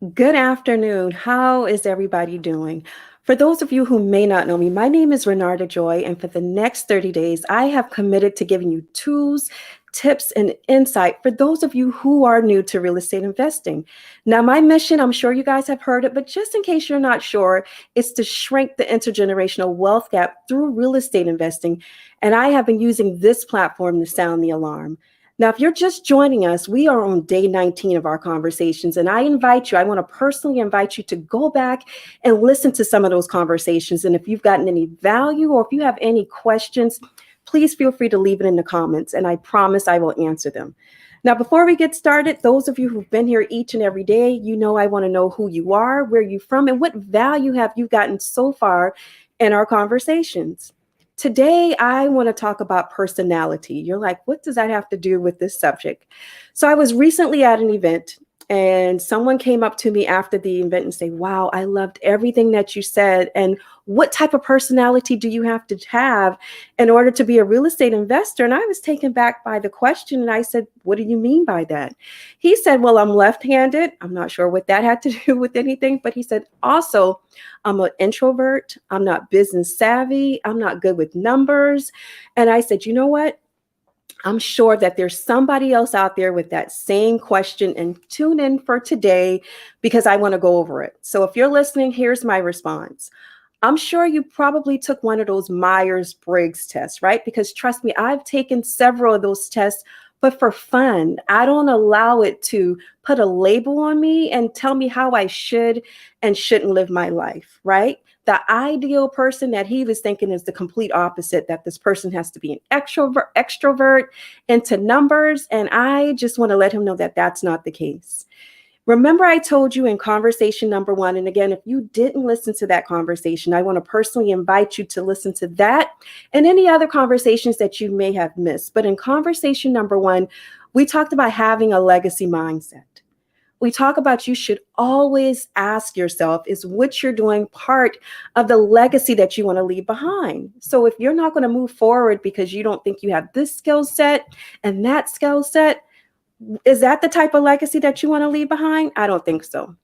Good afternoon. How is everybody doing? For those of you who may not know me, my name is Renarda Joy, and for the next 30 days, I have committed to giving you tools, tips, and insight for those of you who are new to real estate investing. Now, my mission, I'm sure you guys have heard it, but just in case you're not sure, is to shrink the intergenerational wealth gap through real estate investing. And I have been using this platform to sound the alarm. Now, if you're just joining us, we are on day 19 of our conversations, and I want to personally invite you to go back and listen to some of those conversations. And if you've gotten any value or if you have any questions, please feel free to leave it in the comments, and I promise I will answer them. Now, before we get started, those of you who've been here each and every day, you know I want to know who you are, where you're from, and what value have you gotten so far in our conversations. Today, I want to talk about personality. You're like, what does that have to do with this subject? So, I was recently at an event and someone came up to me after the event and say, wow, I loved everything that you said. And what type of personality do you have to have in order to be a real estate investor? And I was taken back by the question. And I said, what do you mean by that? He said, well, I'm left-handed. I'm not sure what that had to do with anything, but he said, also, I'm an introvert. I'm not business savvy. I'm not good with numbers. And I said, you know what? I'm sure that there's somebody else out there with that same question, and tune in for today because I want to go over it. So if you're listening, here's my response. I'm sure you probably took one of those Myers-Briggs tests, right? Because trust me, I've taken several of those tests, but for fun. I don't allow it to put a label on me and tell me how I should and shouldn't live my life, right? The ideal person that he was thinking is the complete opposite, that this person has to be an extrovert into numbers. And I just want to let him know that that's not the case. Remember, I told you in conversation number one, and again, if you didn't listen to that conversation, I want to personally invite you to listen to that and any other conversations that you may have missed. But in conversation number one, we talked about having a legacy mindset. We talk about you should always ask yourself, is what you're doing part of the legacy that you want to leave behind? So if you're not going to move forward because you don't think you have this skill set and that skill set, is that the type of legacy that you want to leave behind? I don't think so.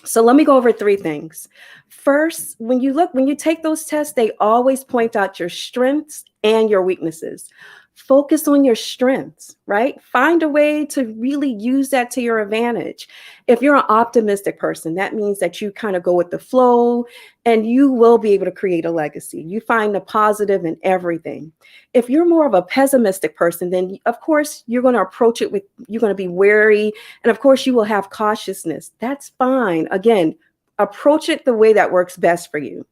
So let me go over three things. First, when you take those tests, they always point out your strengths and your weaknesses. Focus on your strengths, right? Find a way to really use that to your advantage. If you're an optimistic person, that means that you kind of go with the flow and you will be able to create a legacy. You find the positive in everything. If you're more of a pessimistic person, then of course you're going to approach it with, you're going to be wary. And of course you will have cautiousness. That's fine. Again, approach it the way that works best for you.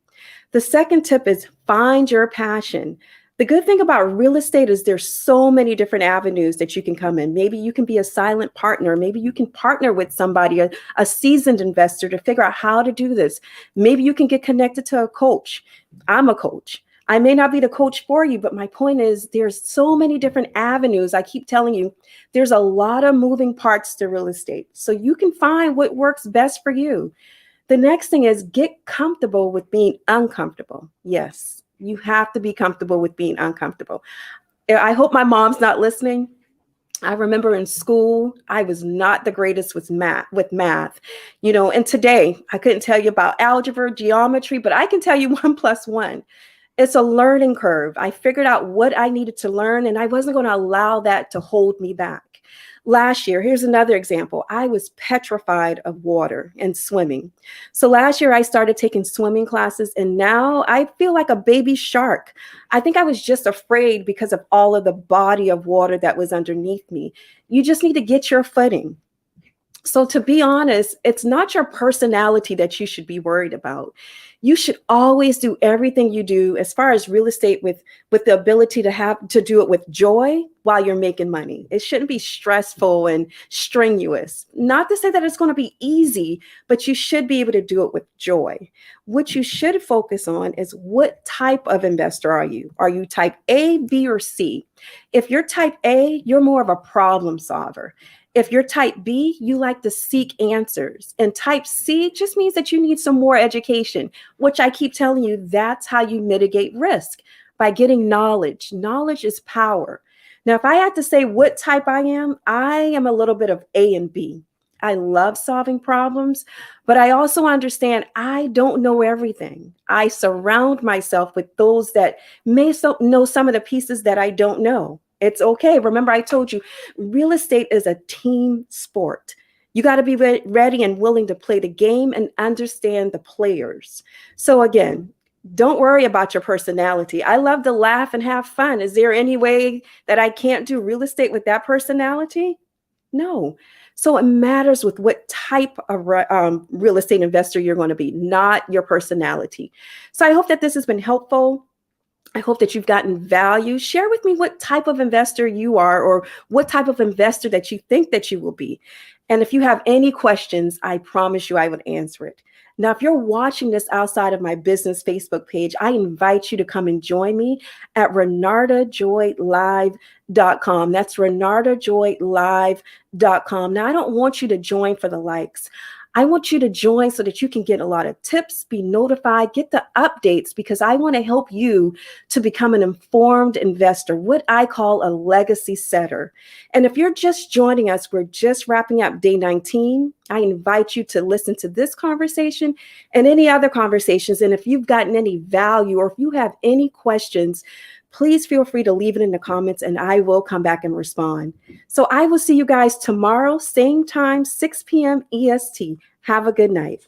The second tip is find your passion. The good thing about real estate is there's so many different avenues that you can come in. Maybe you can be a silent partner. Maybe you can partner with somebody, a seasoned investor to figure out how to do this. Maybe you can get connected to a coach. I'm a coach. I may not be the coach for you, but my point is there's so many different avenues. I keep telling you, there's a lot of moving parts to real estate. So you can find what works best for you. The next thing is get comfortable with being uncomfortable. Yes. You have to be comfortable with being uncomfortable. I hope my mom's not listening. I remember in school, I was not the greatest with math, and today I couldn't tell you about algebra, geometry, but I can tell you 1 + 1. It's a learning curve. I figured out what I needed to learn, and I wasn't going to allow that to hold me back. Last year, here's another example. I was petrified of water and swimming. So last year I started taking swimming classes, and now I feel like a baby shark. I think I was just afraid because of all of the body of water that was underneath me. You just need to get your footing. So to be honest, it's not your personality that you should be worried about. You should always do everything you do as far as real estate with the ability to do it with joy while you're making money. It shouldn't be stressful and strenuous. Not to say that it's going to be easy, but you should be able to do it with joy. What you should focus on is what type of investor are you? Are you type A, B, or C? If you're type A, you're more of a problem solver. If you're type B, you like to seek answers. And type C just means that you need some more education, which I keep telling you, that's how you mitigate risk, by getting knowledge. Knowledge is power. Now, if I had to say what type I am a little bit of A and B. I love solving problems, but I also understand I don't know everything. I surround myself with those that know some of the pieces that I don't know. It's okay. Remember, I told you real estate is a team sport. You got to be ready and willing to play the game and understand the players. So, again, don't worry about your personality. I love to laugh and have fun. Is there any way that I can't do real estate with that personality? No. So it matters with what type of real estate investor you're going to be, not your personality. So I hope that this has been helpful. I hope that you've gotten value. Share with me what type of investor you are or what type of investor that you think that you will be. And if you have any questions, I promise you I would answer it. Now, if you're watching this outside of my business Facebook page, I invite you to come and join me at renardajoylive.com. That's renardajoylive.com. Now, I don't want you to join for the likes. I want you to join so that you can get a lot of tips, be notified, get the updates, because I want to help you to become an informed investor, what I call a legacy setter. And if you're just joining us, we're just wrapping up day 19. I invite you to listen to this conversation and any other conversations. And if you've gotten any value or if you have any questions, please feel free to leave it in the comments and I will come back and respond. So I will see you guys tomorrow, same time, 6 p.m. EST. Have a good night.